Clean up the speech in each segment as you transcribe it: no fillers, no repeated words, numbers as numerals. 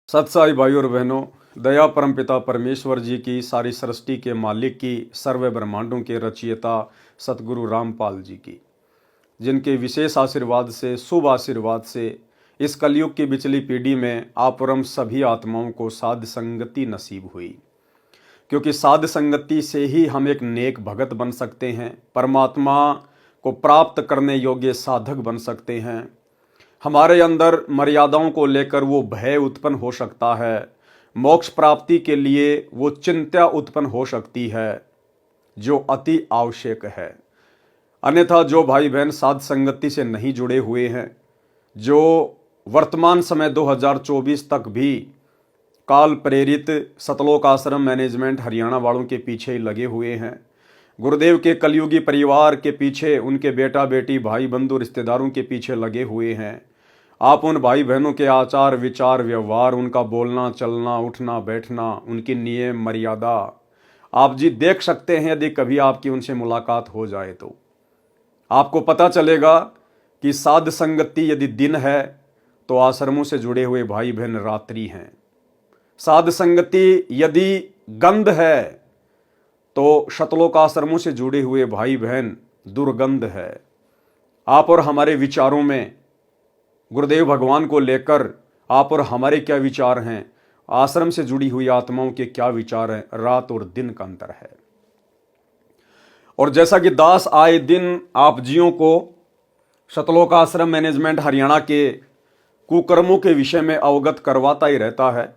सत्साई भाई और बहनों, दया परमपिता परमेश्वर जी की, सारी सृष्टि के मालिक की, सर्व ब्रह्मांडों के रचयिता सतगुरु रामपाल जी की, जिनके विशेष आशीर्वाद से, शुभ आशीर्वाद से इस कलयुग की बिचली पीढ़ी में आप और हम सभी आत्माओं को साध संगति नसीब हुई। क्योंकि साध संगति से ही हम एक नेक भगत बन सकते हैं, परमात्मा को प्राप्त करने योग्य साधक बन सकते हैं। हमारे अंदर मर्यादाओं को लेकर वो भय उत्पन्न हो सकता है, मोक्ष प्राप्ति के लिए वो चिंता उत्पन्न हो सकती है, जो अति आवश्यक है। अन्यथा जो भाई बहन साध संगति से नहीं जुड़े हुए हैं, जो वर्तमान समय 2024 तक भी काल प्रेरित सतलोक आश्रम मैनेजमेंट हरियाणा वालों के पीछे ही लगे हुए हैं, गुरुदेव के कलयुगी परिवार के पीछे, उनके बेटा बेटी भाई बंधु रिश्तेदारों के पीछे लगे हुए हैं, आप उन भाई बहनों के आचार विचार व्यवहार, उनका बोलना चलना उठना बैठना, उनकी नियम मर्यादा आप जी देख सकते हैं। यदि कभी आपकी उनसे मुलाकात हो जाए तो आपको पता चलेगा कि साध संगति यदि दिन है तो आश्रमों से जुड़े हुए भाई बहन रात्रि हैं। साध संगति यदि गंध है तो शतलोक आश्रमों से जुड़े हुए भाई बहन दुर्गंध है। आप और हमारे विचारों में गुरुदेव भगवान को लेकर आप और हमारे क्या विचार हैं, आश्रम से जुड़ी हुई आत्माओं के क्या विचार हैं, रात और दिन का अंतर है। और जैसा कि दास आए दिन आप जियों को शतलोक आश्रम मैनेजमेंट हरियाणा के कुकर्मों के विषय में अवगत करवाता ही रहता है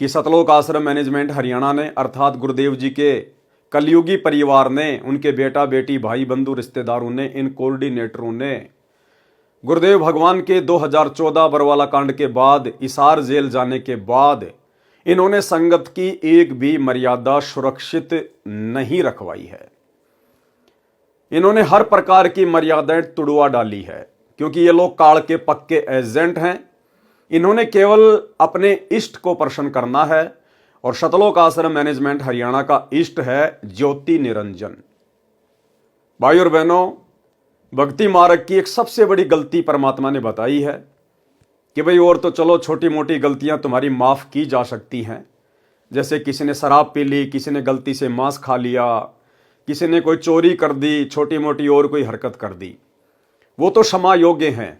कि सतलोक आश्रम मैनेजमेंट हरियाणा ने, अर्थात गुरुदेव जी के कलयुगी परिवार ने, उनके बेटा बेटी भाई बंधु रिश्तेदारों ने, इन कोऑर्डिनेटरों ने गुरुदेव भगवान के 2014 बरवाला कांड के बाद, इसार जेल जाने के बाद इन्होंने संगत की एक भी मर्यादा सुरक्षित नहीं रखवाई है। इन्होंने हर प्रकार की मर्यादाएं तुड़वा डाली है, क्योंकि ये लोग काल के पक्के एजेंट हैं। इन्होंने केवल अपने इष्ट को प्रसन्न करना है, और शतलोक आश्रम मैनेजमेंट हरियाणा का इष्ट है ज्योति निरंजन। भाई और बहनों, भक्ति मार्ग की एक सबसे बड़ी गलती परमात्मा ने बताई है कि भाई और तो चलो छोटी मोटी गलतियां तुम्हारी माफ की जा सकती हैं, जैसे किसी ने शराब पी ली, किसी ने गलती से मांस खा लिया, किसी ने कोई चोरी कर दी, छोटी मोटी और कोई हरकत कर दी, वो तो क्षमा योग्य हैं।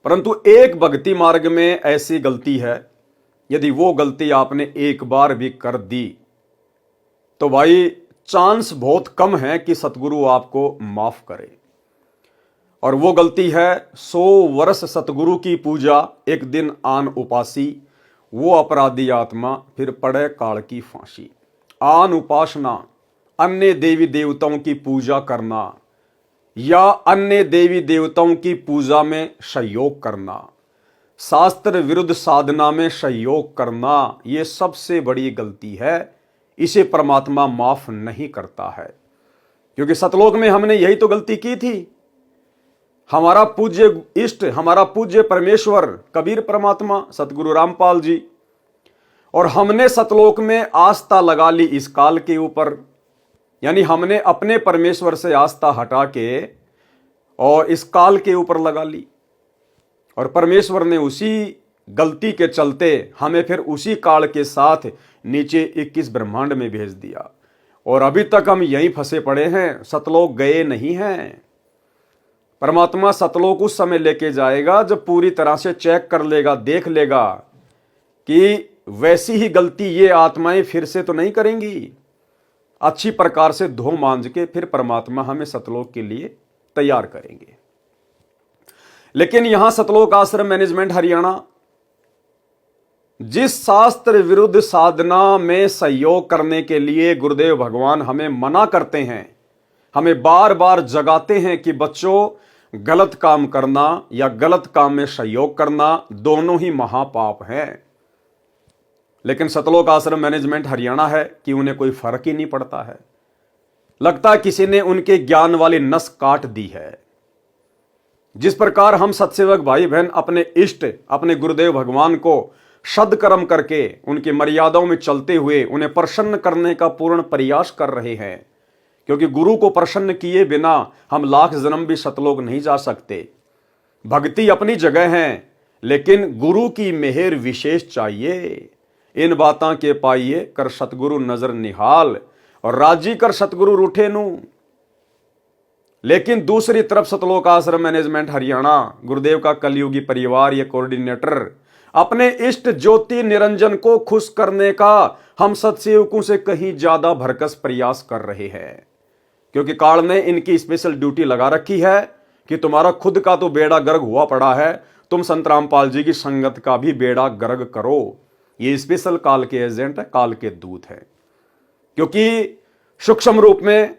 परंतु एक भक्ति मार्ग में ऐसी गलती है, यदि वो गलती आपने एक बार भी कर दी तो भाई चांस बहुत कम है कि सतगुरु आपको माफ करे। और वो गलती है 100 वर्ष सतगुरु की पूजा, एक दिन आन उपासी, वो अपराधी आत्मा फिर पड़े काल की फांसी। आन उपासना, अन्य देवी देवताओं की पूजा करना या अन्य देवी देवताओं की पूजा में सहयोग करना, शास्त्र विरुद्ध साधना में सहयोग करना, ये सबसे बड़ी गलती है। इसे परमात्मा माफ नहीं करता है, क्योंकि सतलोक में हमने यही तो गलती की थी। हमारा पूज्य इष्ट, हमारा पूज्य परमेश्वर कबीर परमात्मा सतगुरु रामपाल जी, और हमने सतलोक में आस्था लगा ली इस काल के ऊपर, यानी हमने अपने परमेश्वर से आस्था हटा के और इस काल के ऊपर लगा ली, और परमेश्वर ने उसी गलती के चलते हमें फिर उसी काल के साथ नीचे 21 ब्रह्मांड में भेज दिया, और अभी तक हम यहीं फंसे पड़े हैं, सतलोक गए नहीं हैं। परमात्मा सतलोक उस समय लेके जाएगा जब पूरी तरह से चेक कर लेगा, देख लेगा कि वैसी ही गलती ये आत्माएं फिर से तो नहीं करेंगी। अच्छी प्रकार से धो मांज के फिर परमात्मा हमें सतलोक के लिए तैयार करेंगे। लेकिन यहां सतलोक आश्रम मैनेजमेंट हरियाणा जिस शास्त्र विरुद्ध साधना में सहयोग करने के लिए गुरुदेव भगवान हमें मना करते हैं, हमें बार बार जगाते हैं कि बच्चों, गलत काम करना या गलत काम में सहयोग करना दोनों ही महापाप हैं। लेकिन सतलोक आश्रम मैनेजमेंट हरियाणा है कि उन्हें कोई फर्क ही नहीं पड़ता है। लगता है किसी ने उनके ज्ञान वाली नस काट दी है। जिस प्रकार हम सत्सेवक भाई बहन अपने इष्ट, अपने गुरुदेव भगवान को सदकर्म करके उनकी मर्यादाओं में चलते हुए उन्हें प्रसन्न करने का पूर्ण प्रयास कर रहे हैं, क्योंकि गुरु को प्रसन्न किए बिना हम लाख जन्म भी सतलोक नहीं जा सकते। भक्ति अपनी जगह है, लेकिन गुरु की मेहर विशेष चाहिए। इन बातां के पाइए कर सतगुरु नजर निहाल, और राजी कर सतगुरु रूठे नू। लेकिन दूसरी तरफ सतलोक आश्रम मैनेजमेंट हरियाणा, गुरुदेव का कलयुगी परिवार, ये कोऑर्डिनेटर अपने इष्ट ज्योति निरंजन को खुश करने का हम सत्सेवकों से कहीं ज्यादा भरकस प्रयास कर रहे हैं, क्योंकि काल ने इनकी स्पेशल ड्यूटी लगा रखी है कि तुम्हारा खुद का तो बेड़ा गर्क हुआ पड़ा है, तुम संत रामपाल जी की संगत का भी बेड़ा गर्क करो। ये स्पेशल काल के एजेंट है, काल के दूत है, क्योंकि सूक्ष्म रूप में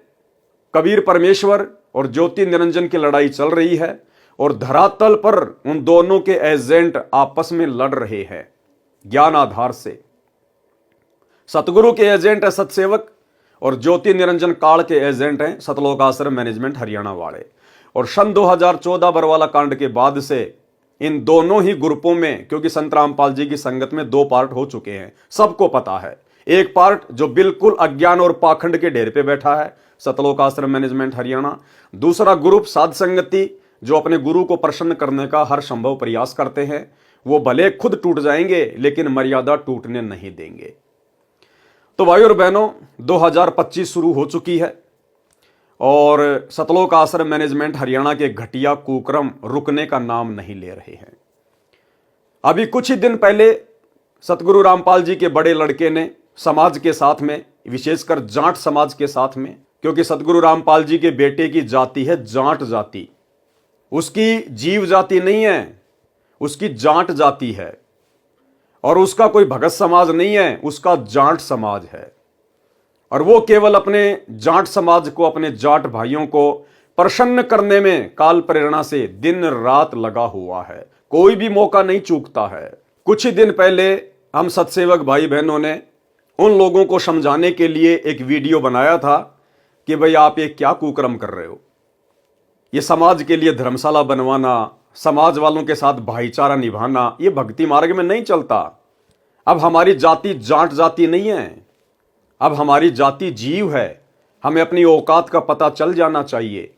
कबीर परमेश्वर और ज्योति निरंजन की लड़ाई चल रही है, और धरातल पर उन दोनों के एजेंट आपस में लड़ रहे हैं ज्ञान आधार से। सतगुरु के एजेंट है सतसेवक, और ज्योति निरंजन काल के एजेंट हैं सतलोक आश्रम मैनेजमेंट हरियाणा वाले। और सन 2014 बरवाला कांड के बाद से इन दोनों ही ग्रुपों में, क्योंकि संत रामपाल जी की संगत में 2 पार्ट हो चुके हैं, सबको पता है। एक पार्ट जो बिल्कुल अज्ञान और पाखंड के ढेर पे बैठा है, सतलोक आश्रम मैनेजमेंट हरियाणा। दूसरा ग्रुप साध संगति, जो अपने गुरु को प्रसन्न करने का हर संभव प्रयास करते हैं। वो भले खुद टूट जाएंगे लेकिन मर्यादा टूटने नहीं देंगे। तो भाई और बहनों, 2025 शुरू हो चुकी है, और सतलोक आश्रम मैनेजमेंट हरियाणा के घटिया कुक्रम रुकने का नाम नहीं ले रहे हैं। अभी कुछ ही दिन पहले सतगुरु रामपाल जी के बड़े लड़के ने समाज के साथ में, विशेषकर जाट समाज के साथ में, क्योंकि सतगुरु रामपाल जी के बेटे की जाति है जाट जाति, उसकी जीव जाति नहीं है, उसकी जाट जाति है, और उसका कोई भगत समाज नहीं है, उसका जाट समाज है। और वो केवल अपने जाट समाज को, अपने जाट भाइयों को प्रसन्न करने में काल प्रेरणा से दिन रात लगा हुआ है, कोई भी मौका नहीं चूकता है। कुछ ही दिन पहले हम सत्सेवक भाई बहनों ने उन लोगों को समझाने के लिए एक वीडियो बनाया था कि भाई आप ये क्या कुकर्म कर रहे हो। ये समाज के लिए धर्मशाला बनवाना, समाज वालों के साथ भाईचारा निभाना, ये भक्ति मार्ग में नहीं चलता। अब हमारी जाति जाट जाति नहीं है, अब हमारी जाति जीव है। हमें अपनी औकात का पता चल जाना चाहिए।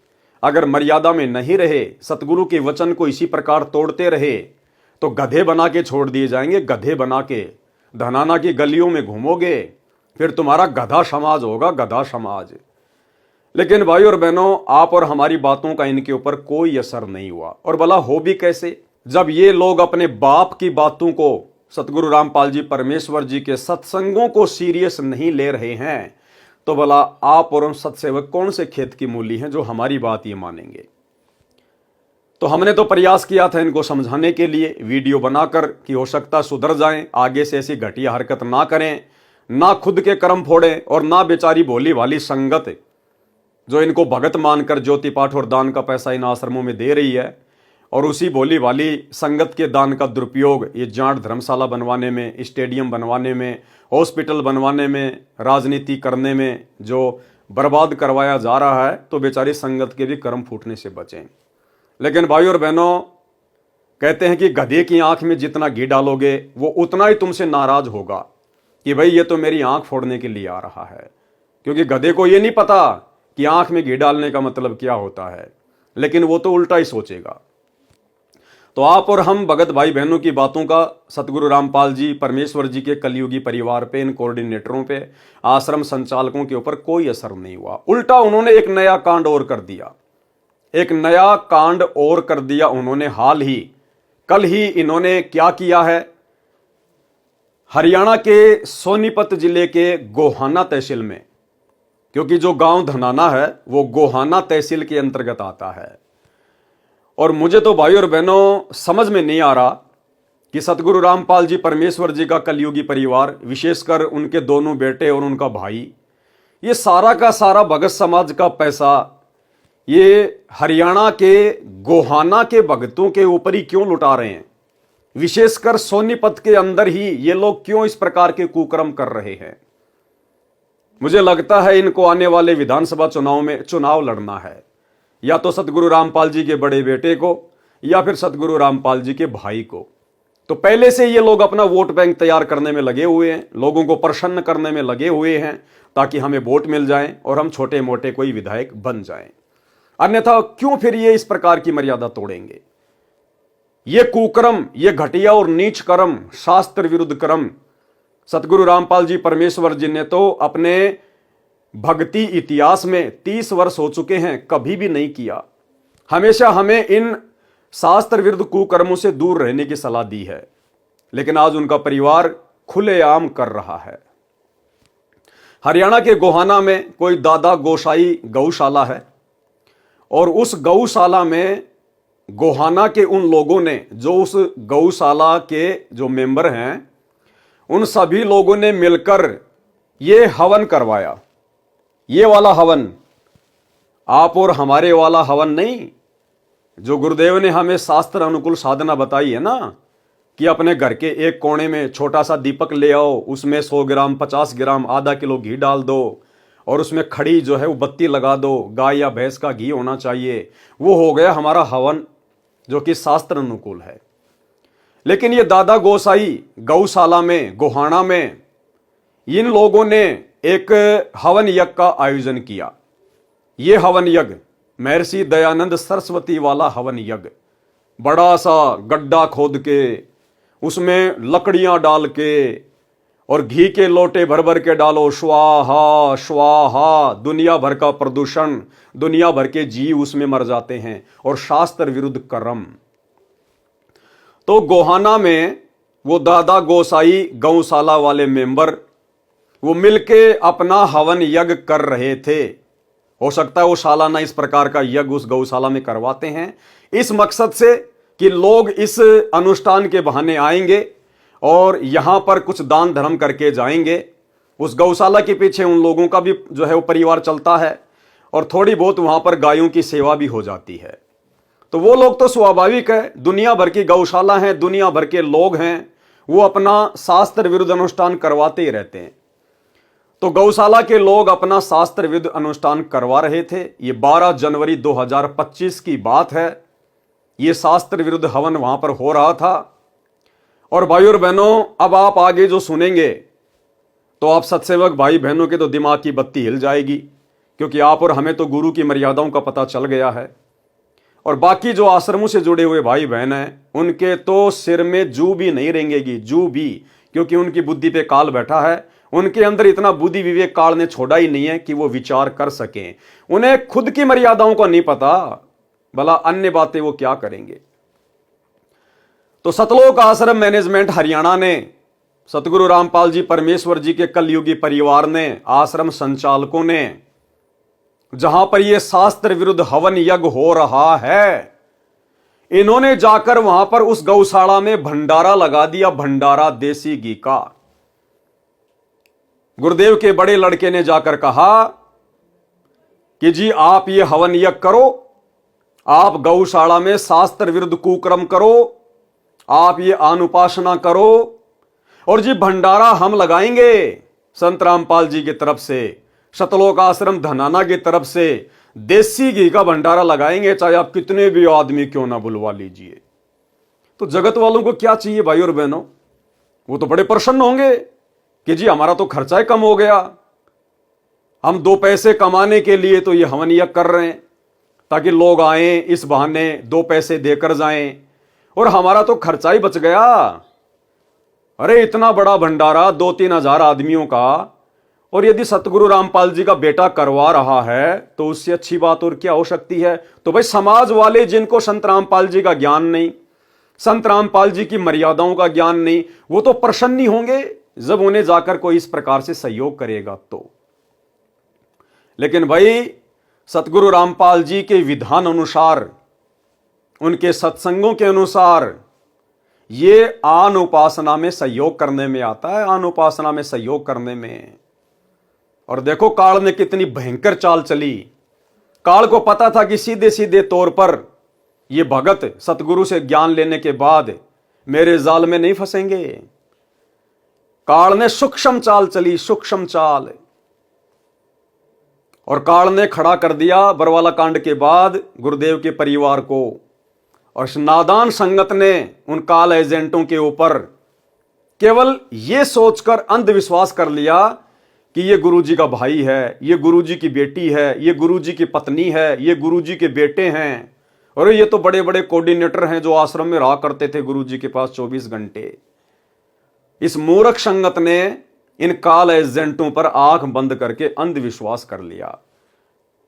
अगर मर्यादा में नहीं रहे, सतगुरु के वचन को इसी प्रकार तोड़ते रहे, तो गधे बना के छोड़ दिए जाएंगे। गधे बना के धनाना की गलियों में घूमोगे, फिर तुम्हारा गधा समाज होगा, गधा समाज। लेकिन भाई और बहनों, आप और हमारी बातों का इनके ऊपर कोई असर नहीं हुआ। और भला हो भी कैसे, जब ये लोग अपने बाप की बातों को, सतगुरु रामपाल जी परमेश्वर जी के सत्संगों को सीरियस नहीं ले रहे हैं, तो भला आप और हम सत्सेवक कौन से खेत की मूली हैं जो हमारी बात ये मानेंगे। तो हमने तो प्रयास किया था इनको समझाने के लिए, वीडियो बनाकर, कि हो सकता सुधर जाएं, आगे से ऐसी घटिया हरकत ना करें, ना खुद के कर्म फोड़ें, और ना बेचारी भोली वाली संगत जो इनको भगत मानकर ज्योति पाठ और दान का पैसा इन आश्रमों में दे रही है, और उसी भोली वाली संगत के दान का दुरुपयोग ये जाट धर्मशाला बनवाने में, स्टेडियम बनवाने में, हॉस्पिटल बनवाने में, राजनीति करने में जो बर्बाद करवाया जा रहा है, तो बेचारी संगत के भी कर्म फूटने से बचें। लेकिन भाई और बहनों, कहते हैं कि गधे की आंख में जितना घी डालोगे वो उतना ही तुमसे नाराज होगा कि भाई ये तो मेरी आंख फोड़ने के लिए आ रहा है, क्योंकि गधे को ये नहीं पता कि आंख में घी डालने का मतलब क्या होता है, लेकिन वो तो उल्टा ही सोचेगा। तो आप और हम भगत भाई बहनों की बातों का सतगुरु रामपाल जी परमेश्वर जी के कलयुगी परिवार पे, इन कोऑर्डिनेटरों पे, आश्रम संचालकों के ऊपर कोई असर नहीं हुआ। उल्टा उन्होंने एक नया कांड और कर दिया, एक नया कांड और कर दिया उन्होंने। हाल ही कल ही इन्होंने क्या किया है, हरियाणा के सोनीपत जिले के गोहाना तहसील में, क्योंकि जो गांव धनाना है वो गोहाना तहसील के अंतर्गत आता है, और मुझे तो भाई और बहनों समझ में नहीं आ रहा कि सतगुरु रामपाल जी परमेश्वर जी का कलयुगी परिवार, विशेषकर उनके दोनों बेटे और उनका भाई, ये सारा का सारा भगत समाज का पैसा ये हरियाणा के गोहाना के भगतों के ऊपर ही क्यों लुटा रहे हैं। विशेषकर सोनीपत के अंदर ही ये लोग क्यों इस प्रकार के कुकर्म कर रहे हैं। मुझे लगता है इनको आने वाले विधानसभा चुनाव में चुनाव लड़ना है, या तो सतगुरु रामपाल जी के बड़े बेटे को, या फिर सतगुरु रामपाल जी के भाई को। तो पहले से ये लोग अपना वोट बैंक तैयार करने में लगे हुए हैं, लोगों को प्रसन्न करने में लगे हुए हैं, ताकि हमें वोट मिल जाएं और हम छोटे मोटे कोई विधायक बन जाएं। अन्यथा क्यों फिर ये इस प्रकार की मर्यादा तोड़ेंगे। ये कुकर्म, ये घटिया और नीच कर्म, शास्त्र विरुद्ध कर्म सतगुरु रामपाल जी परमेश्वर जी ने तो अपने भक्ति इतिहास में 30 वर्ष हो चुके हैं, कभी भी नहीं किया। हमेशा हमें इन शास्त्र विरुद्ध कुकर्मों से दूर रहने की सलाह दी है, लेकिन आज उनका परिवार खुलेआम कर रहा है। हरियाणा के गोहाना में कोई दादा गोसाई गौशाला है और उस गौशाला में गोहाना के उन लोगों ने, जो उस गौशाला के जो मेंबर हैं, उन सभी लोगों ने मिलकर ये हवन करवाया। ये वाला हवन, आप और हमारे वाला हवन नहीं, जो गुरुदेव ने हमें शास्त्र अनुकूल साधना बताई है ना, कि अपने घर के एक कोने में छोटा सा दीपक ले आओ, उसमें 100 ग्राम 50 ग्राम आधा किलो घी डाल दो और उसमें खड़ी जो है वो बत्ती लगा दो, गाय या भैंस का घी होना चाहिए, वो हो गया हमारा हवन, जो कि शास्त्र अनुकूल है। लेकिन ये दादा गोसाई गौशाला में, गोहाना में, इन लोगों ने एक हवन यज्ञ का आयोजन किया। ये हवन यज्ञ महर्षि दयानंद सरस्वती वाला हवन यज्ञ, बड़ा सा गड्ढा खोद के उसमें लकड़ियां डाल के और घी के लोटे भर भर के डालो, स्वाहा स्वाहा, दुनिया भर का प्रदूषण, दुनिया भर के जीव उसमें मर जाते हैं, और शास्त्र विरुद्ध कर्म। तो गोहाना में वो दादा गोसाई गौशाला वाले मेंबर वो मिलके अपना हवन यज्ञ कर रहे थे। हो सकता है वो सालाना इस प्रकार का यज्ञ उस गौशाला में करवाते हैं, इस मकसद से कि लोग इस अनुष्ठान के बहाने आएंगे और यहां पर कुछ दान धर्म करके जाएंगे। उस गौशाला के पीछे उन लोगों का भी जो है वो परिवार चलता है और थोड़ी बहुत वहां पर गायों की सेवा भी हो जाती है। तो वो लोग तो स्वाभाविक है, दुनिया भर की गौशाला है, दुनिया भर के लोग हैं, वो अपना शास्त्र विरुद्ध अनुष्ठान करवाते ही रहते हैं। तो गौशाला के लोग अपना शास्त्र विरुद्ध अनुष्ठान करवा रहे थे। ये 12 जनवरी 2025 की बात है। ये शास्त्र विरुद्ध हवन वहां पर हो रहा था। और भाई और बहनों, अब आप आगे जो सुनेंगे तो आप सत्सेवक भाई बहनों के तो दिमाग की बत्ती हिल जाएगी, क्योंकि आप और हमें तो गुरु की मर्यादाओं का पता चल गया है। और बाकी जो आश्रमों से जुड़े हुए भाई बहन हैं, उनके तो सिर में जू भी नहीं रेंगेगी, जू भी, क्योंकि उनकी बुद्धि पे काल बैठा है। उनके अंदर इतना बुद्धि विवेक काल ने छोड़ा ही नहीं है कि वो विचार कर सकें। उन्हें खुद की मर्यादाओं का नहीं पता, भला अन्य बातें वो क्या करेंगे। तो सतलोक आश्रम मैनेजमेंट हरियाणा ने, सतगुरु रामपाल जी परमेश्वर जी के कलयुगी परिवार ने, आश्रम संचालकों ने, जहां पर यह शास्त्र विरुद्ध हवन यज्ञ हो रहा है, इन्होंने जाकर वहां पर उस गौशाला में भंडारा लगा दिया, भंडारा देसी घी का। गुरुदेव के बड़े लड़के ने जाकर कहा कि जी आप ये हवन यज्ञ करो, आप गौशाला में शास्त्र विरुद्ध कुकर्म करो, आप ये अनुपासना करो, और जी भंडारा हम लगाएंगे संत रामपाल जी की तरफ से, सतलोक आश्रम धनाना की तरफ से देसी घी का भंडारा लगाएंगे, चाहे आप कितने भी आदमी क्यों ना बुलवा लीजिए। तो जगत वालों को क्या चाहिए भाई और बहनों, वो तो बड़े प्रसन्न होंगे कि जी हमारा तो खर्चा ही कम हो गया, हम 2 पैसे कमाने के लिए तो ये हवन यज्ञ कर रहे हैं ताकि लोग आए, इस बहाने 2 पैसे देकर जाएं, और हमारा तो खर्चा ही बच गया। अरे इतना बड़ा भंडारा 2-3 हजार आदमियों का, और यदि सतगुरु रामपाल जी का बेटा करवा रहा है तो उससे अच्छी बात और क्या हो सकती है। तो भाई समाज वाले जिनको संत रामपाल जी का ज्ञान नहीं, संत रामपाल जी की मर्यादाओं का ज्ञान नहीं, वो तो प्रसन्न ही होंगे जब उन्हें जाकर कोई इस प्रकार से सहयोग करेगा तो। लेकिन भाई सतगुरु रामपाल जी के विधान अनुसार, उनके सत्संगों के अनुसार, ये आन उपासना में सहयोग करने में आता है, आन उपासना में सहयोग करने में। और देखो काल ने कितनी भयंकर चाल चली। काल को पता था कि सीधे सीधे तौर पर ये भगत सतगुरु से ज्ञान लेने के बाद मेरे जाल में नहीं फंसेंगे। काल ने सूक्ष्म चाल चली, सूक्ष्म चाल, और काल ने खड़ा कर दिया बरवाला कांड के बाद गुरुदेव के परिवार को। और इस नादान संगत ने उन काल एजेंटों के ऊपर केवल यह सोचकर अंधविश्वास कर लिया कि ये गुरुजी का भाई है, ये गुरुजी की बेटी है, ये गुरुजी की पत्नी है, ये गुरुजी के बेटे हैं, और ये तो बड़े बड़े कोऑर्डिनेटर हैं जो आश्रम में रहा करते थे गुरु जी के पास 24 घंटे। इस मूर्ख संगत ने इन काल एजेंटों पर आंख बंद करके अंधविश्वास कर लिया।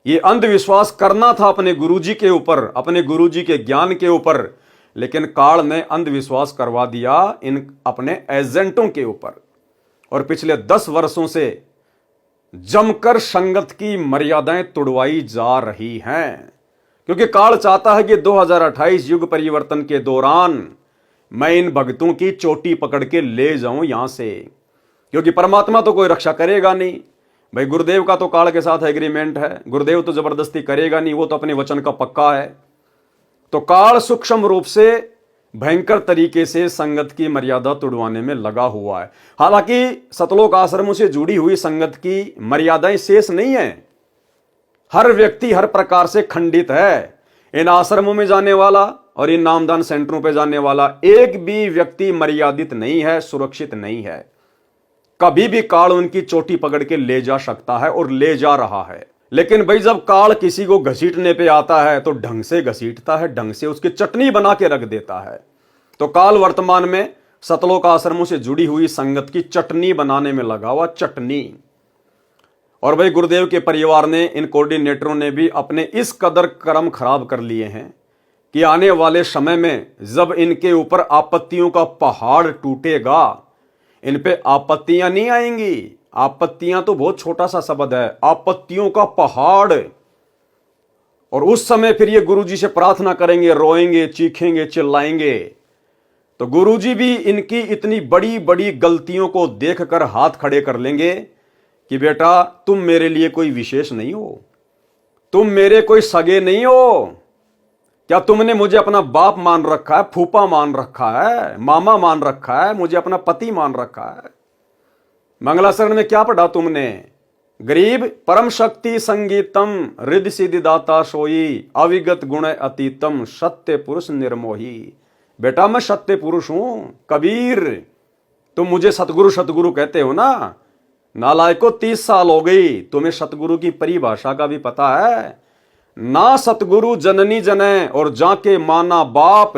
ये अंधविश्वास करना था अपने गुरुजी के ऊपर, अपने गुरुजी के ज्ञान के ऊपर, लेकिन काल ने अंधविश्वास करवा दिया इन अपने एजेंटों के ऊपर। और पिछले 10 वर्षों से जमकर संगत की मर्यादाएं तोड़वाई जा रही हैं, क्योंकि काल चाहता है कि 2028 युग परिवर्तन के दौरान मैं इन भक्तों की चोटी पकड़ के ले जाऊं यहां से, क्योंकि परमात्मा तो कोई रक्षा करेगा नहीं भाई। गुरुदेव का तो काल के साथ एग्रीमेंट है, गुरुदेव तो जबरदस्ती करेगा नहीं, वो तो अपने वचन का पक्का है। तो काल सूक्ष्म रूप से भयंकर तरीके से संगत की मर्यादा तोड़वाने में लगा हुआ है। हालांकि सतलोक आश्रमों से जुड़ी हुई संगत की मर्यादाएं शेष नहीं है, हर व्यक्ति हर प्रकार से खंडित है। इन आश्रमों में जाने वाला और इन नामदान सेंटरों पे जाने वाला एक भी व्यक्ति मर्यादित नहीं है, सुरक्षित नहीं है। कभी भी काल उनकी चोटी पकड़ के ले जा सकता है और ले जा रहा है। लेकिन भाई जब काल किसी को घसीटने पे आता है तो ढंग से घसीटता है, ढंग से उसकी चटनी बना के रख देता है। तो काल वर्तमान में सतलोक आश्रमों से जुड़ी हुई संगत की चटनी बनाने में लगा हुआ, चटनी। और भाई गुरुदेव के परिवार ने, इन कोऑर्डिनेटरों ने भी अपने इस कदर कर्म खराब कर लिए हैं कि आने वाले समय में जब इनके ऊपर आपत्तियों का पहाड़ टूटेगा, इन पे आपत्तियां नहीं आएंगी। आपत्तियां तो बहुत छोटा सा शब्द है, आपत्तियों का पहाड़। और उस समय फिर ये गुरुजी से प्रार्थना करेंगे, रोएंगे, चीखेंगे, चिल्लाएंगे। तो गुरुजी भी इनकी इतनी बड़ी बड़ी गलतियों को देखकर हाथ खड़े कर लेंगे कि बेटा तुम मेरे लिए कोई विशेष नहीं हो, तुम मेरे कोई सगे नहीं हो। क्या तुमने मुझे अपना बाप मान रखा है, फूफा मान रखा है, मामा मान रखा है, मुझे अपना पति मान रखा है? मंगलाचरण में क्या पढ़ा तुमने? गरीब परम शक्ति संगीतम रिद्धि सिद्धि दाता सोई अविगत गुण अतीतम सत्य पुरुष निर्मोही। बेटा मैं सत्य पुरुष हूं। कबीर तुम मुझे सतगुरु सतगुरु कहते हो ना, नालायको 30 साल हो गई, तुम्हें सतगुरु की परिभाषा का भी पता है? ना सतगुरु जननी जने और जाके माना बाप,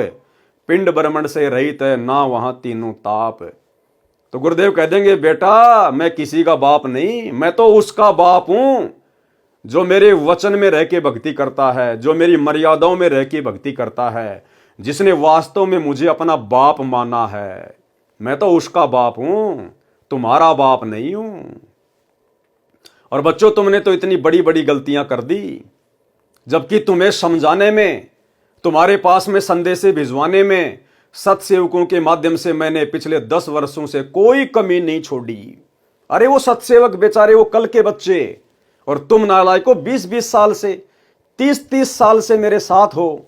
पिंड ब्रह्मंड से रहित है ना वहां तीनों ताप। तो गुरुदेव कह देंगे बेटा मैं किसी का बाप नहीं, मैं तो उसका बाप हूं जो मेरे वचन में रह के भक्ति करता है, जो मेरी मर्यादाओं में रह के भक्ति करता है, जिसने वास्तव में मुझे अपना बाप माना है। मैं तो उसका बाप हूं, तुम्हारा बाप नहीं हूं। और बच्चों तुमने तो इतनी बड़ी बड़ी गलतियां कर दी, जबकि तुम्हें समझाने में, तुम्हारे पास में संदेशे भिजवाने में सत्सेवकों के माध्यम से मैंने पिछले 10 वर्षों से कोई कमी नहीं छोड़ी। अरे वो सत्सेवक बेचारे, वो कल के बच्चे, और तुम नालायकों 20-20 साल से, 30-30 साल से मेरे साथ हो,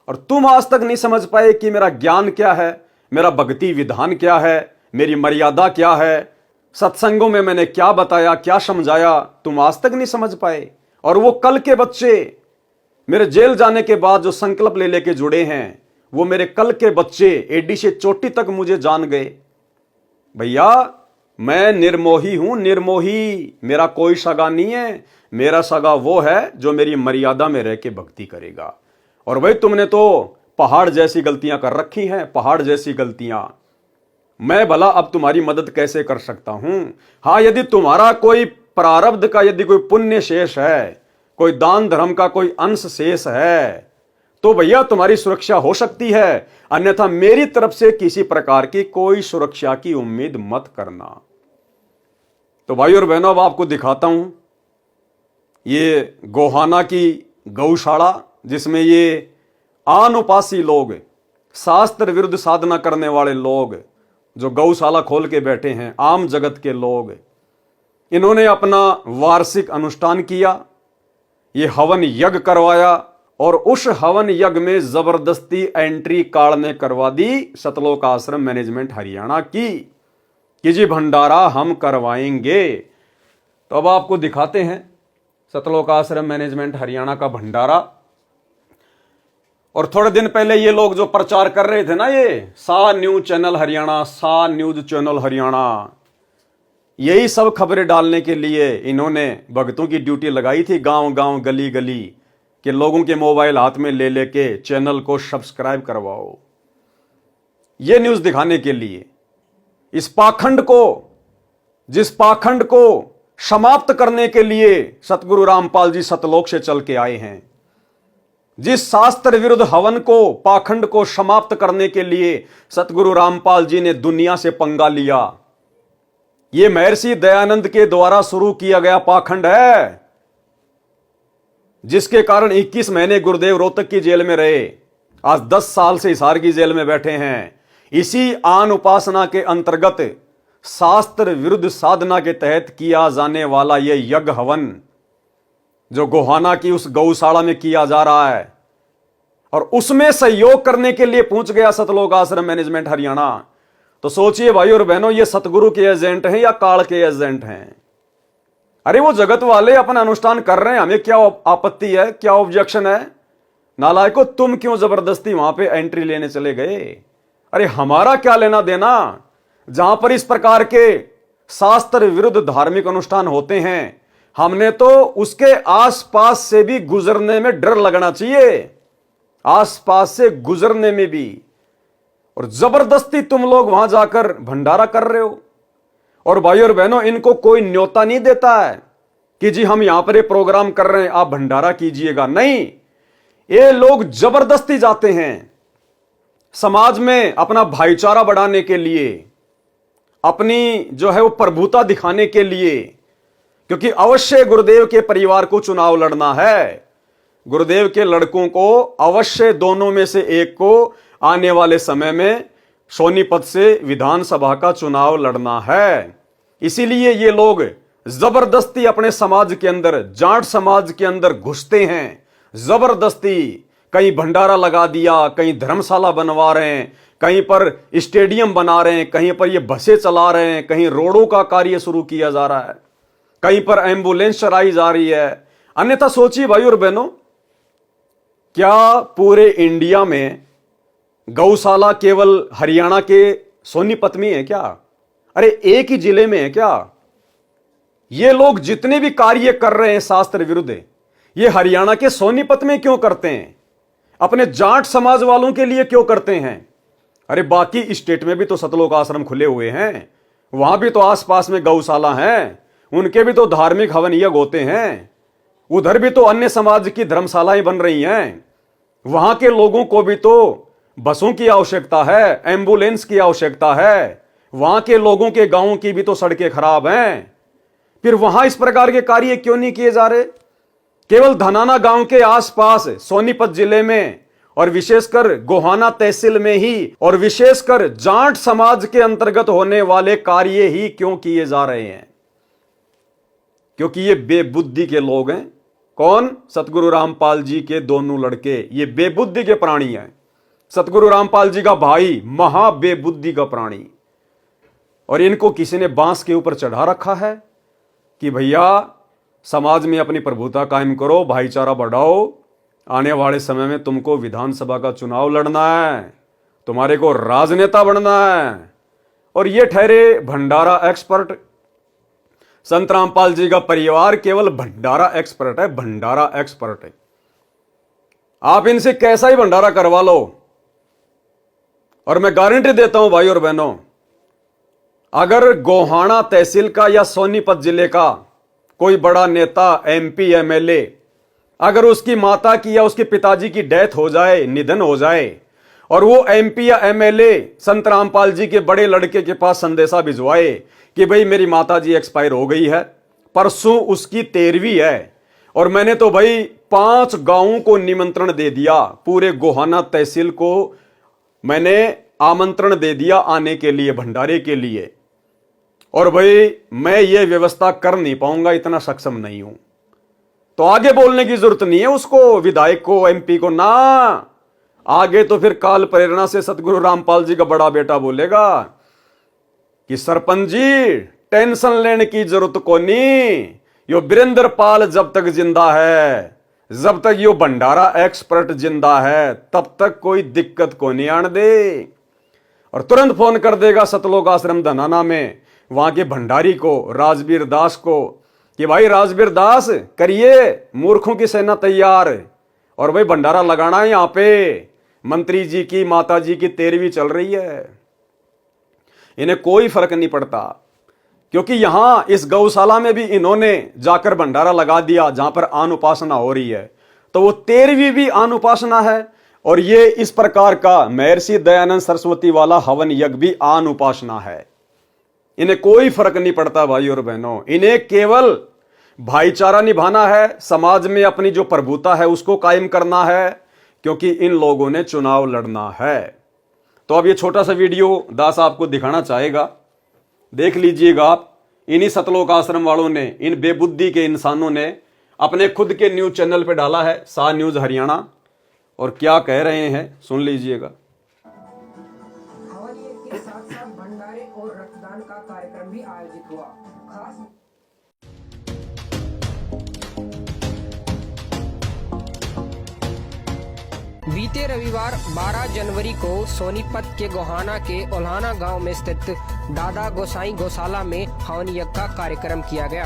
और तुम आज तक नहीं समझ पाए कि मेरा ज्ञान क्या है, मेरा भक्ति विधान क्या है, मेरी मर्यादा क्या है, सत्संगों में मैंने क्या बताया, क्या समझाया, तुम आज तक नहीं समझ पाए। और वो कल के बच्चे मेरे जेल जाने के बाद जो संकल्प ले लेके जुड़े हैं, वो मेरे कल के बच्चे एडी से चोटी तक मुझे जान गए। भैया मैं निर्मोही हूं, निर्मोही। मेरा कोई सगा नहीं है, मेरा सगा वो है जो मेरी मर्यादा में रह के भक्ति करेगा। और भाई तुमने तो पहाड़ जैसी गलतियां कर रखी हैं, पहाड़ जैसी गलतियां। मैं भला अब तुम्हारी मदद कैसे कर सकता हूं? हाँ, यदि तुम्हारा कोई प्रारब्ध का, यदि कोई पुण्य शेष है, कोई दान धर्म का कोई अंश शेष है, तो भैया तुम्हारी सुरक्षा हो सकती है, अन्यथा मेरी तरफ से किसी प्रकार की कोई सुरक्षा की उम्मीद मत करना। तो भाई और बहनों अब आपको दिखाता हूं ये गोहाना की गौशाला, जिसमें ये अनुपासी लोग, शास्त्र विरुद्ध साधना करने वाले लोग जो गौशाला खोल के बैठे हैं, आम जगत के लोग, इन्होंने अपना वार्षिक अनुष्ठान किया, ये हवन यज्ञ करवाया, और उस हवन यज्ञ में जबरदस्ती एंट्री काल ने करवा दी सतलोक आश्रम मैनेजमेंट हरियाणा की कि जी भंडारा हम करवाएंगे। तो अब आपको दिखाते हैं सतलोक आश्रम मैनेजमेंट हरियाणा का भंडारा। और थोड़े दिन पहले ये लोग जो प्रचार कर रहे थे ना, ये सा न्यूज चैनल हरियाणा, सा न्यूज चैनल हरियाणा, यही सब खबरें डालने के लिए इन्होंने भक्तों की ड्यूटी लगाई थी गांव गांव, गली गली, कि लोगों के मोबाइल हाथ में ले लेके चैनल को सब्सक्राइब करवाओ। ये न्यूज़ दिखाने के लिए इस पाखंड को, जिस पाखंड को समाप्त करने के लिए सतगुरु रामपाल जी सतलोक से चल के आए हैं, जिस शास्त्र विरुद्ध हवन को, पाखंड को समाप्त करने के लिए सतगुरु रामपाल जी ने दुनिया से पंगा लिया, यह महर्षि दयानंद के द्वारा शुरू किया गया पाखंड है, जिसके कारण 21 महीने गुरुदेव रोहतक की जेल में रहे। आज 10 साल से हिसार की जेल में बैठे हैं। इसी आन उपासना के अंतर्गत शास्त्र विरुद्ध साधना के तहत किया जाने वाला यह यज्ञ हवन जो गोहाना की उस गौशाला में किया जा रहा है, और उसमें सहयोग करने के लिए पहुंच गया सतलोक आश्रम मैनेजमेंट हरियाणा। तो सोचिए भाई और बहनों, ये सतगुरु के एजेंट हैं या काल के एजेंट हैं? अरे वो जगत वाले अपना अनुष्ठान कर रहे हैं, हमें क्या आपत्ति है, क्या ऑब्जेक्शन है? नालायको, तुम क्यों जबरदस्ती वहां पे एंट्री लेने चले गए? अरे हमारा क्या लेना देना? जहां पर इस प्रकार के शास्त्र विरुद्ध धार्मिक अनुष्ठान होते हैं, हमने तो उसके आसपास से भी गुजरने में डर लगना चाहिए, आसपास से गुजरने में भी। और जबरदस्ती तुम लोग वहां जाकर भंडारा कर रहे हो। और भाई और बहनों, इनको कोई न्योता नहीं देता है कि जी हम यहां पर ये प्रोग्राम कर रहे हैं, आप भंडारा कीजिएगा। नहीं, ये लोग जबरदस्ती जाते हैं समाज में अपना भाईचारा बढ़ाने के लिए, अपनी जो है वो प्रभुता दिखाने के लिए, क्योंकि अवश्य गुरुदेव के परिवार को चुनाव लड़ना है। गुरुदेव के लड़कों को अवश्य दोनों में से एक को आने वाले समय में सोनीपत से विधानसभा का चुनाव लड़ना है। इसीलिए ये लोग जबरदस्ती अपने समाज के अंदर, जाट समाज के अंदर घुसते हैं। जबरदस्ती कहीं भंडारा लगा दिया, कहीं धर्मशाला बनवा रहे हैं, कहीं पर स्टेडियम बना रहे हैं, कहीं पर ये बसें चला रहे हैं, कहीं रोडों का कार्य शुरू किया जा रहा है, कहीं पर एम्बुलेंस चलाई जा रही है। अन्यथा सोचिए भाई और बहनों, क्या पूरे इंडिया में गौशाला केवल हरियाणा के सोनीपत में है क्या? अरे एक ही जिले में है क्या? ये लोग जितने भी कार्य कर रहे हैं शास्त्र विरुद्ध, ये हरियाणा के सोनीपत में क्यों करते हैं? अपने जाट समाज वालों के लिए क्यों करते हैं? अरे बाकी स्टेट में भी तो सतलोक आश्रम खुले हुए हैं, वहां भी तो आसपास में गौशाला हैं, उनके भी तो धार्मिक हवन यज्ञ होते हैं, उधर भी तो अन्य समाज की धर्मशालाएं बन रही हैं, वहां के लोगों को भी तो बसों की आवश्यकता है, एम्बुलेंस की आवश्यकता है, वहां के लोगों के गांवों की भी तो सड़कें खराब हैं। फिर वहां इस प्रकार के कार्य क्यों नहीं किए जा रहे? केवल धनाना गांव के आसपास सोनीपत जिले में और विशेषकर गोहाना तहसील में ही और विशेषकर जाट समाज के अंतर्गत होने वाले कार्य ही क्यों किए जा रहे हैं? क्योंकि ये बेबुद्धि के लोग हैं। कौन? सतगुरु रामपाल जी के दोनों लड़के, ये बेबुद्धि के प्राणी हैं। सतगुरु रामपाल जी का भाई महा बेबुद्धि का प्राणी, और इनको किसी ने बांस के ऊपर चढ़ा रखा है कि भैया समाज में अपनी प्रभुता कायम करो, भाईचारा बढ़ाओ, आने वाले समय में तुमको विधानसभा का चुनाव लड़ना है, तुम्हारे को राजनेता बनना है। और ये ठहरे भंडारा एक्सपर्ट। संत रामपाल जी का परिवार केवल भंडारा एक्सपर्ट है, भंडारा एक्सपर्ट है। आप इनसे कैसा ही भंडारा करवा लो, और मैं गारंटी देता हूं भाई और बहनों, अगर गोहाना तहसील का या सोनीपत जिले का कोई बड़ा नेता, एमपी, एमएलए, अगर उसकी माता की या उसके पिताजी की डेथ हो जाए, निधन हो जाए, और वो एमपी या एमएलए संत रामपाल जी के बड़े लड़के के पास संदेशा भिजवाए कि भाई मेरी माता जी एक्सपायर हो गई है, परसों उसकी 13वीं है, और मैंने तो भाई 5 गांवों को निमंत्रण दे दिया, पूरे गोहाना तहसील को मैंने आमंत्रण दे दिया आने के लिए, भंडारे के लिए, और भाई मैं ये व्यवस्था कर नहीं पाऊंगा, इतना सक्षम नहीं हूं, तो आगे बोलने की जरूरत नहीं है उसको, विधायक को, एमपी को ना। आगे तो फिर काल प्रेरणा से सतगुरु रामपाल जी का बड़ा बेटा बोलेगा कि सरपंच जी टेंशन लेने की जरूरत को नहीं, यो वीरेंद्र पाल जब तक जिंदा है, जब तक यो भंडारा एक्सपर्ट जिंदा है, तब तक कोई दिक्कत को नहीं आने दे। और तुरंत फोन कर देगा सतलोक आश्रम धनाना में वहां के भंडारी को, राजवीर दास को, कि भाई राजवीर दास करिए मूर्खों की सेना तैयार, और भाई भंडारा लगाना है यहाँ पे। मंत्री जी की, माता जी की 13वीं चल रही है, इन्हें कोई फर्क नहीं पड़ता, क्योंकि यहां इस गौशाला में भी इन्होंने जाकर भंडारा लगा दिया जहां पर आन उपासना हो रही है, तो वो 13वीं भी आन उपासना है। और ये इस प्रकार का महर्षि दयानंद सरस्वती वाला हवन यज्ञ भी आन उपासना है। इन्हें कोई फर्क नहीं पड़ता भाई और बहनों, इन्हें केवल भाईचारा निभाना है, समाज में अपनी जो प्रभुता है उसको कायम करना है, क्योंकि इन लोगों ने चुनाव लड़ना है। तो अब ये छोटा सा वीडियो दास आपको दिखाना चाहेगा, देख लीजिएगा आप। इन्हीं सतलोक आश्रम वालों ने, इन बेबुद्धि के इंसानों ने अपने खुद के न्यूज चैनल पे डाला है, सा न्यूज हरियाणा, और क्या कह रहे हैं सुन लीजिएगा। हवन यज्ञ के साथ साथ भंडारे और रक्तदान का कार्यक्रम भी आयोजित हुआ। खास बीते रविवार 12 जनवरी को सोनीपत के गोहाना के ओल्हाना गांव में स्थित दादा गोसाई गौशाला में हवन यज्ञ का कार्यक्रम किया गया।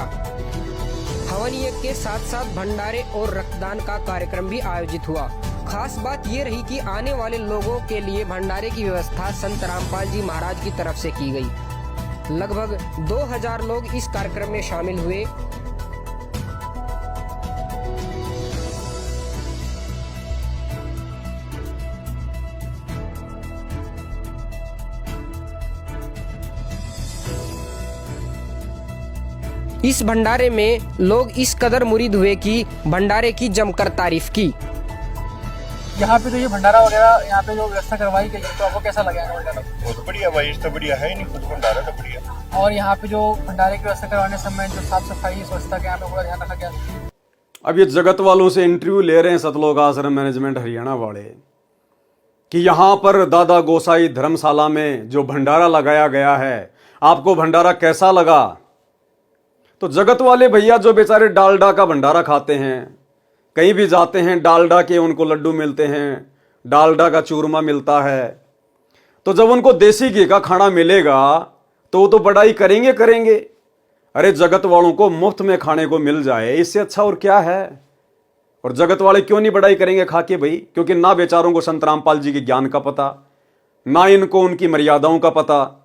हवन यज्ञ के साथ साथ भंडारे और रक्तदान का कार्यक्रम भी आयोजित हुआ। खास बात ये रही कि आने वाले लोगों के लिए भंडारे की व्यवस्था संत रामपाल जी महाराज की तरफ से की गई। लगभग 2000 लोग इस कार्यक्रम में शामिल हुए। इस भंडारे में लोग इस कदर मुरीद हुए कि भंडारे की जमकर तारीफ की। यहाँ पे तो ये भंडारा वगैरह यहाँ पे जो व्यवस्था करवाई गई है, तो आपको कैसा लगा है भंडारा? बहुत बढ़िया भाई, इस तो बढ़िया है नहीं, कुछ भंडारा तो बढ़िया। और यहाँ पे जो भंडारे की व्यवस्था करवाने समय जो साफ सफाई स्वच्छता के यहाँ पे पूरा ध्यान रखा गया। अब ये जगत वालों से इंटरव्यू ले रहे हैं सतलोक आश्रम मैनेजमेंट हरियाणा वाले, कि यहाँ पर दादा गोसाई धर्मशाला में जो भंडारा लगाया गया है, आपको भंडारा कैसा लगा? तो जगत वाले भैया जो बेचारे डालडा का भंडारा खाते हैं, कहीं भी जाते हैं डालडा के उनको लड्डू मिलते हैं, डालडा का चूरमा मिलता है, तो जब उनको देसी घी का खाना मिलेगा तो वो तो बड़ाई करेंगे करेंगे। अरे जगत वालों को मुफ्त में खाने को मिल जाए, इससे अच्छा और क्या है? और जगत वाले क्यों नहीं बड़ाई करेंगे खा के भाई? क्योंकि ना बेचारों को संत रामपाल जी के ज्ञान का पता, ना इनको उनकी मर्यादाओं का पता।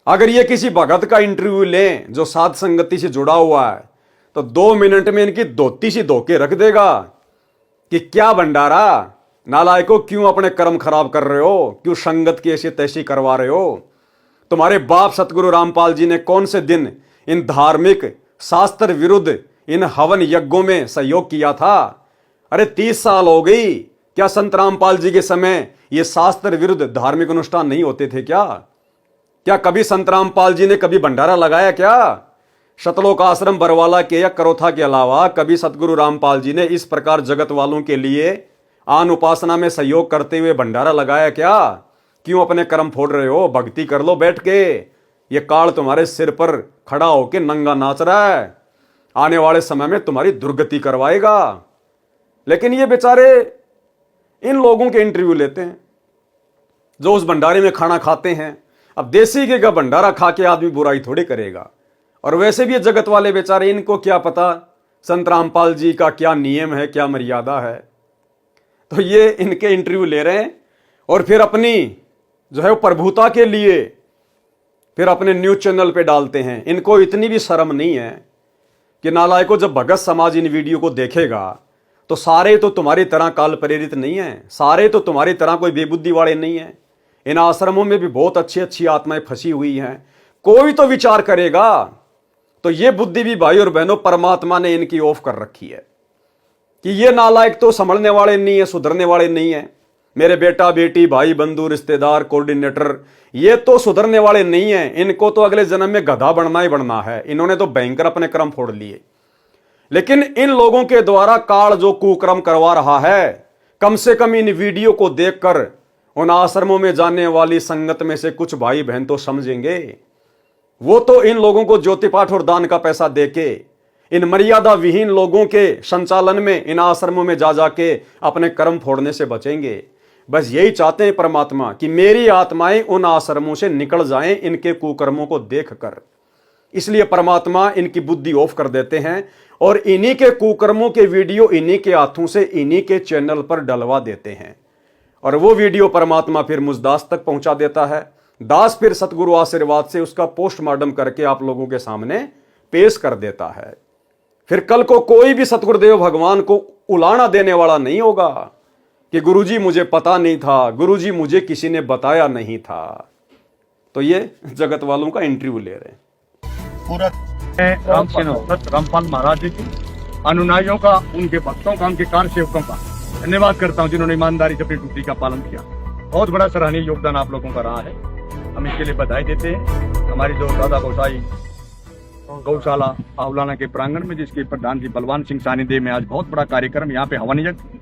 अगर ये किसी भगत का इंटरव्यू लें जो साध संगति से जुड़ा हुआ है, तो 2 मिनट में इनकी धोती सी धो के रख देगा कि क्या भंडारा, नालायकों क्यों अपने कर्म खराब कर रहे हो, क्यों संगत की ऐसी तैसी करवा रहे हो? तुम्हारे बाप सतगुरु रामपाल जी ने कौन से दिन इन धार्मिक शास्त्र विरुद्ध इन हवन यज्ञों में सहयोग किया था? अरे 30 साल हो गई, क्या संत रामपाल जी के समय ये शास्त्र विरुद्ध धार्मिक अनुष्ठान नहीं होते थे क्या? क्या कभी संत रामपाल जी ने कभी भंडारा लगाया क्या? सतलोक आश्रम बरवाला के या करोथा के अलावा कभी सतगुरु रामपाल जी ने इस प्रकार जगत वालों के लिए आन उपासना में सहयोग करते हुए भंडारा लगाया क्या? क्यों अपने कर्म फोड़ रहे हो? भक्ति कर लो बैठ के। ये काल तुम्हारे सिर पर खड़ा होके नंगा नाच रहा है, आने वाले समय में तुम्हारी दुर्गति करवाएगा। लेकिन ये बेचारे इन लोगों के इंटरव्यू लेते हैं जो उस भंडारे में खाना खाते हैं। अब देसी घी का भंडारा खा के आदमी बुराई थोड़ी करेगा। और वैसे भी ये जगत वाले बेचारे, इनको क्या पता संत रामपाल जी का क्या नियम है, क्या मर्यादा है। तो ये इनके इंटरव्यू ले रहे हैं और फिर अपनी जो है वो प्रभुता के लिए फिर अपने न्यूज चैनल पे डालते हैं। इनको इतनी भी शर्म नहीं है कि नालायकों, जब भगत समाज इन वीडियो को देखेगा तो सारे तो तुम्हारी तरह काल प्रेरित नहीं है, सारे तो तुम्हारी तरह कोई बेबुद्धि वाले नहीं है। इन आश्रमों में भी बहुत अच्छी अच्छी आत्माएं फंसी हुई हैं। कोई तो विचार करेगा। तो ये बुद्धि भी भाई और बहनों परमात्मा ने इनकी ऑफ कर रखी है कि ये नालायक तो संभलने वाले नहीं है, सुधरने वाले नहीं है। मेरे बेटा बेटी, भाई बंधु, रिश्तेदार, कोऑर्डिनेटर, ये तो सुधरने वाले नहीं है। इनको तो अगले जन्म में गधा बनना ही बनना है। इन्होंने तो भयंकर अपने कर्म फोड़ लिए। लेकिन इन लोगों के द्वारा काल जो कुकर्म करवा रहा है, कम से कम इन वीडियो को देखकर उन आश्रमों में जाने वाली संगत में से कुछ भाई बहन तो समझेंगे। वो तो इन लोगों को ज्योति पाठ और दान का पैसा देके इन मर्यादा विहीन लोगों के संचालन में इन आश्रमों में जा जाके अपने कर्म फोड़ने से बचेंगे। बस यही चाहते हैं परमात्मा कि मेरी आत्माएं उन आश्रमों से निकल जाएं, इनके कुकर्मों को देखकर। इसलिए परमात्मा इनकी बुद्धि ऑफ कर देते हैं और इन्हीं के कुकर्मों के वीडियो इन्हीं के हाथों से इन्हीं के चैनल पर डलवा देते हैं और वो वीडियो परमात्मा फिर मुझ दास तक पहुंचा देता है। दास फिर सतगुरु आशीर्वाद से उसका पोस्टमार्टम करके आप लोगों के सामने पेश कर देता है। फिर कल को कोई भी सतगुरुदेव भगवान को उलाना देने वाला नहीं होगा कि गुरुजी मुझे पता नहीं था, गुरुजी मुझे किसी ने बताया नहीं था। तो ये जगत वालों का इंटरव्यू ले रहे हैं। पूरा रामपाल महाराज जी की अनुयायियों का, उनके भक्तों का, उनके कार सेवकों का धन्यवाद करता हूं जिन्होंने ईमानदारी से अपनी ड्यूटी का पालन किया। बहुत बड़ा सराहनीय योगदान आप लोगों का रहा है, हम इसके लिए बधाई देते हैं। हमारी जो दादा गोसाई गौशाला आहुलाना के प्रांगण में, जिसके प्रधान जी बलवान सिंह सानिध्य में आज बहुत बड़ा कार्यक्रम, यहाँ पे हवन यज्ञ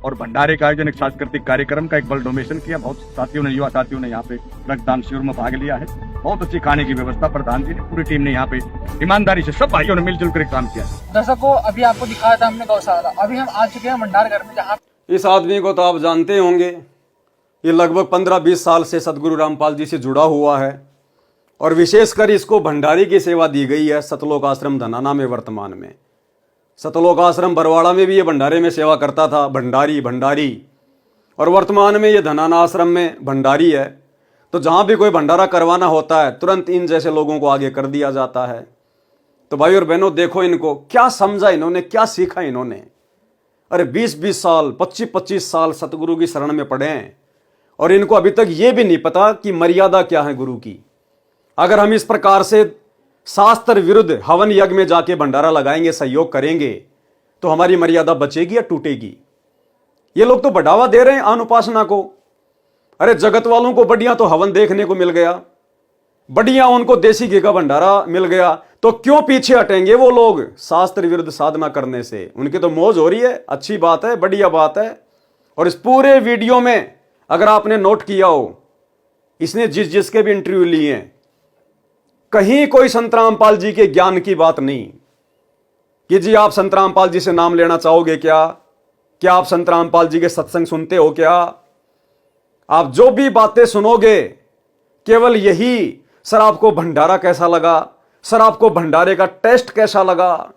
और भंडारे का आयोजन, एक सांस्कृतिक कार्यक्रम का एक बल डोनेशन किया। बहुत साथियों ने, युवा साथियों ने यहाँ पे रक्तदान शिविर में भाग लिया है। बहुत अच्छी खाने की व्यवस्था प्रधान जी ने, पूरी टीम ने यहाँ पे ईमानदारी से सब भाइयों ने मिलजुल कर काम किया। दर्शकों, अभी आपको दिखाया था हमने गौशाला, अभी हम आ चुके हैं भंडार घर में, जहाँ इस आदमी को तो आप जानते होंगे, ये लगभग 15-20 साल से सतगुरु रामपाल जी से जुड़ा हुआ है और विशेषकर इसको भंडारी की सेवा दी गई है सतलोक आश्रम धनाना में। वर्तमान में सतलोक आश्रम बरवाड़ा में भी ये भंडारे में सेवा करता था, भंडारी, और वर्तमान में ये धनाना आश्रम में भंडारी है। तो जहाँ भी कोई भंडारा करवाना होता है तुरंत इन जैसे लोगों को आगे कर दिया जाता है। तो भाई और बहनों, देखो इनको क्या समझा इन्होंने, क्या सीखा इन्होंने। अरे 20-20 साल, 25-25 साल सतगुरु की शरण में पड़े हैं और इनको अभी तक ये भी नहीं पता कि मर्यादा क्या है गुरु की। अगर हम इस प्रकार से शास्त्र विरुद्ध हवन यज्ञ में जाके भंडारा लगाएंगे, सहयोग करेंगे, तो हमारी मर्यादा बचेगी या टूटेगी? ये लोग तो बढ़ावा दे रहे हैं अनुपासना को। अरे जगत वालों को बढ़िया तो हवन देखने को मिल गया, बढ़िया उनको देसी घी का भंडारा मिल गया, तो क्यों पीछे हटेंगे वो लोग शास्त्र विरुद्ध साधना करने से? उनकी तो मौज हो रही है, अच्छी बात है, बढ़िया बात है। और इस पूरे वीडियो में अगर आपने नोट किया हो, इसने जिसके भी इंटरव्यू लिए हैं, कहीं कोई संत रामपाल जी के ज्ञान की बात नहीं कि जी आप संत रामपाल जी से नाम लेना चाहोगे क्या आप संत रामपाल जी के सत्संग सुनते हो क्या? आप जो भी बातें सुनोगे केवल यही, सर आपको भंडारा कैसा लगा, सर आपको भंडारे का टेस्ट कैसा लगा,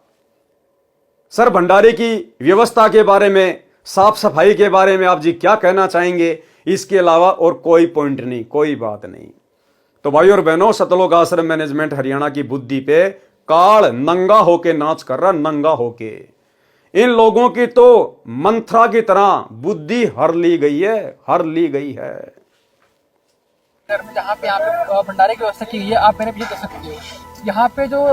सर भंडारे की व्यवस्था के बारे में, साफ सफाई के बारे में आप जी क्या कहना चाहेंगे? इसके अलावा और कोई पॉइंट नहीं, कोई बात नहीं। तो भाई और बहनों, सतलोक आश्रम मैनेजमेंट हरियाणा की बुद्धि पे काल नंगा होके नाच कर रहा, नंगा होके। इन लोगों की तो मंत्रा की तरह बुद्धि हर ली गई है, हर ली गई है। घर में जहाँ पे यहाँ पे भंडारे की व्यवस्था की गई है, आप मेरे पीछे देख सकते हो। यहाँ पे जो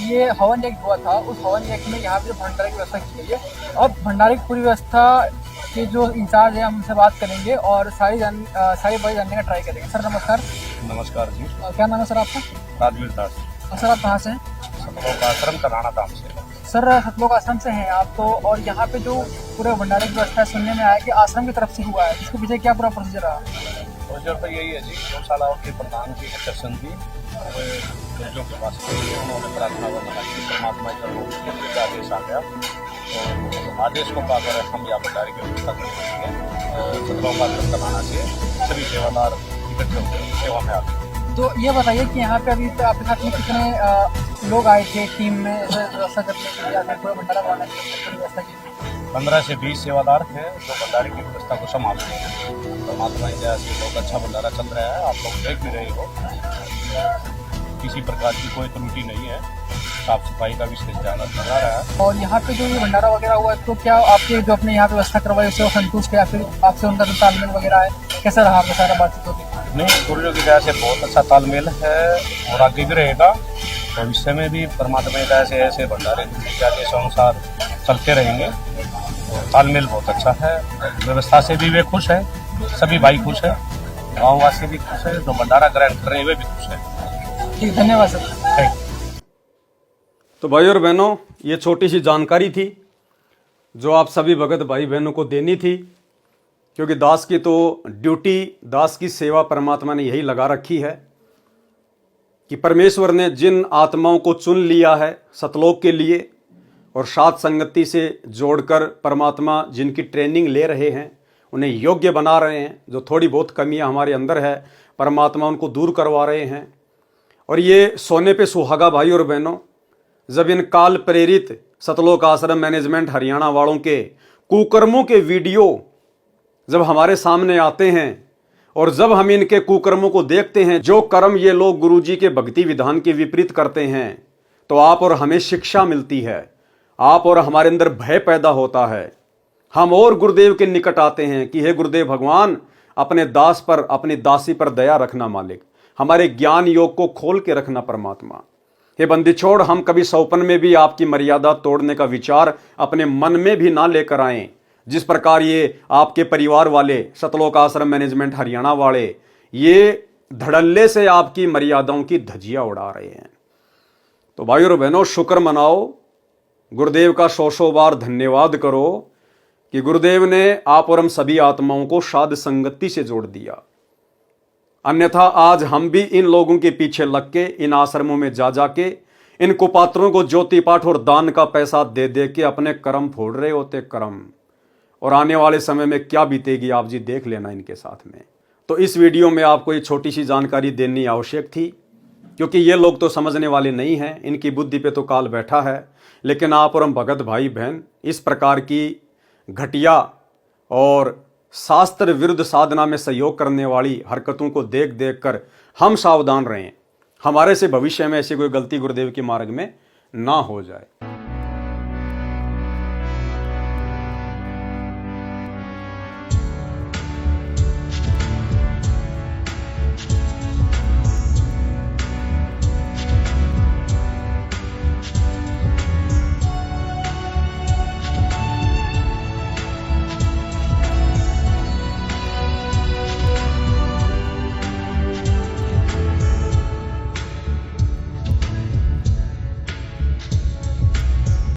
ये हवन यज्ञ हुआ था, उस हवन यज्ञ में यहाँ पे जो भंडारे की व्यवस्था की गई है, और भंडारे की पूरी व्यवस्था के जो इंचार्ज है, हम उनसे बात करेंगे और सारी बातें जानने का ट्राई करेंगे। सर नमस्कार। नमस्कार जी। क्या नाम है सर आपका? राजवीर दास। सर आप कहाँ से हैं? सतलोक आश्रम धनाना धाम से। सर सतलोक आश्रम से हैं आप तो, और यहाँ पे जो पूरे भंडारे की व्यवस्था सुनने में आया कि आश्रम की तरफ से हुआ है, इसके पीछे क्या पूरा प्रोसीजर रहा? प्रोसीजर तो यही है जी, गौशालाओं के प्रधान जी के दर्शन की गुरुजों के पास उन्होंने प्रार्थना वगैरह की, परमात्मा का आदेश आ गया, तो आदेश को पाकर हम यहाँ भंडारे की व्यवस्था करेंगे। सतलोक आश्रम धनाना से सभी सेवादार इकट्ठे होकर सेवा में आते हैं। तो ये बताइए कि यहाँ पे अभी तो आपके साथ में कितने लोग आए थे टीम में व्यवस्था करने के लिए, या फिर पूरा भंडारा बनाने के लिए व्यवस्था की? 15 से 20 सेवादार थे जो भंडारे की व्यवस्था को संभालते हैं। परमात्मा की दया से बहुत अच्छा भंडारा चल रहा है, आप लोग देख भी रहे हो, किसी प्रकार की कोई त्रुटि नहीं है, साफ सफाई का विशेष ध्यान रखा जा रहा है। और यहाँ पे जो ये भंडारा वगैरह हुआ है, तो क्या आपके जो अपने यहाँ पे व्यवस्था करवाई उससे वो संतुष्ट है, या फिर आपसे उनका जो तालमेल वगैरह है, कैसा रहा आपका सारा बातचीत होती? नहीं, गुरुजों की दया से बहुत अच्छा तालमेल है और आगे भी रहेगा। भविष्य में भी परमात्मा की दया से ऐसे भंडारे के अनुसार चलते रहेंगे। तालमेल बहुत अच्छा है, व्यवस्था से भी वे खुश है, सभी भाई खुश है, गाँव वासी भी खुश है, जो भंडारा ग्रहण कर रहे हैं वे भी खुश है। ठीक, धन्यवाद सर। तो भाई और बहनों, ये छोटी सी जानकारी थी जो आप सभी भगत भाई बहनों को देनी थी, क्योंकि दास की तो ड्यूटी, दास की सेवा परमात्मा ने यही लगा रखी है कि परमेश्वर ने जिन आत्माओं को चुन लिया है सतलोक के लिए और साथ संगति से जोड़कर परमात्मा जिनकी ट्रेनिंग ले रहे हैं, उन्हें योग्य बना रहे हैं। जो थोड़ी बहुत कमियां हमारे अंदर है, परमात्मा उनको दूर करवा रहे हैं और ये सोने पे सुहागा भाई और बहनों, जब इन काल प्रेरित सतलोक आश्रम मैनेजमेंट हरियाणा वालों के कुकर्मों के वीडियो जब हमारे सामने आते हैं और जब हम इनके कुकर्मों को देखते हैं, जो कर्म ये लोग गुरुजी के भक्ति विधान के विपरीत करते हैं, तो आप और हमें शिक्षा मिलती है, आप और हमारे अंदर भय पैदा होता है। हम और गुरुदेव के निकट आते हैं कि हे गुरुदेव भगवान, अपने दास पर, अपनी दासी पर दया रखना मालिक, हमारे ज्ञान योग को खोल के रखना परमात्मा। हे बंदी छोड़, हम कभी सौपन में भी आपकी मर्यादा तोड़ने का विचार अपने मन में भी ना लेकर आए, जिस प्रकार ये आपके परिवार वाले सतलोक आश्रम मैनेजमेंट हरियाणा वाले ये धड़ल्ले से आपकी मर्यादाओं की धज्जियां उड़ा रहे हैं। तो भाइयों और बहनों, शुक्र मनाओ, गुरुदेव का सौ बार धन्यवाद करो कि गुरुदेव ने आप और हम सभी आत्माओं को साध संगति से जोड़ दिया। अन्यथा आज हम भी इन लोगों के पीछे लग के इन आश्रमों में जा जाके इन कुपात्रों को ज्योति पाठ और दान का पैसा दे दे के अपने कर्म फोड़ रहे होते कर्म। और आने वाले समय में क्या बीतेगी आप जी देख लेना इनके साथ में। तो इस वीडियो में आपको ये छोटी सी जानकारी देनी आवश्यक थी, क्योंकि ये लोग तो समझने वाले नहीं हैं, इनकी बुद्धि पे तो काल बैठा है। लेकिन आप और हम भगत भाई बहन इस प्रकार की घटिया और शास्त्र विरुद्ध साधना में सहयोग करने वाली हरकतों को देख देख कर हम सावधान रहें, हमारे से भविष्य में ऐसी कोई गलती गुरुदेव के मार्ग में ना हो जाए।